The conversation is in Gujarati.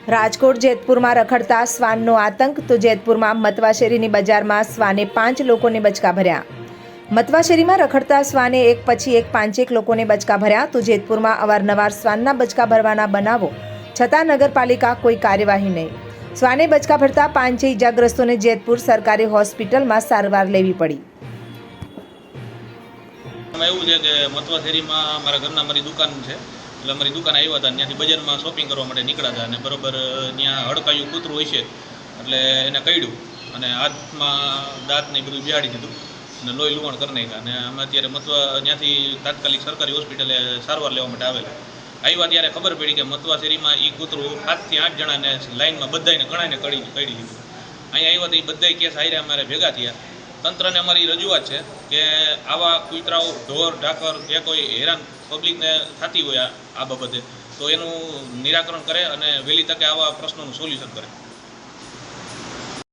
રાજકોટ જેતપુરમાં રખડતા શ્વાનનો આતંક. તો જેતપુરમાં મતવાશેરીની બજારમાં શ્વાને 5 લોકોને બચકા ભર્યા. મતવાશેરીમાં રખડતા શ્વાને એક પછી એક 5 લોકોને બચકા ભર્યા. તો જેતપુરમાં અવારનવાર શ્વાનના બચકા ભરવાના બનાવો છતાં નગરપાલિકા કોઈ કાર્યવાહી નહીં. શ્વાને બચકા ભરતા 5 ઇજાગ્રસ્તોને જેતપુર સરકારી હોસ્પિટલમાં સારવાર લેવી પડી. એવું છે કે મતવાશેરીમાં મારા ઘરના મારી દુકાન છે, એટલે અમારી દુકાન આવ્યા હતા, ત્યાંથી બજારમાં શોપિંગ કરવા માટે નીકળ્યા હતા અને બરોબર ત્યાં હડકાયું કૂતરું હોય છે એટલે એને કઈડ્યું અને હાથમાં દાંતને બધું બિહાડી દીધું અને લોહી લુહાણ કરી નાખ્યા. અને અમે અત્યારે ત્યાંથી તાત્કાલિક સરકારી હોસ્પિટલે સારવાર લેવા માટે આવ્યા ત્યારે ખબર પડી કે મતવાશેરીમાં એ કૂતરું 7 થી 8 જણાને લાઇનમાં બધાને ઘણાને કડી દીધું. અહીંયા આવ્યા તો એ બધા કેસ હારે અમારે ભેગા થયા. તંત્રને અમારી રજૂઆત છે કે આવા કૂતરાઓ, ઢોર, ઢાકર જે કોઈ હેરાન પબ્લિકને થતી હોય આ બાબતે તો એનું નિરાકરણ કરે અને વહેલી તકે આવા પ્રશ્નોનું સોલ્યુશન કરે.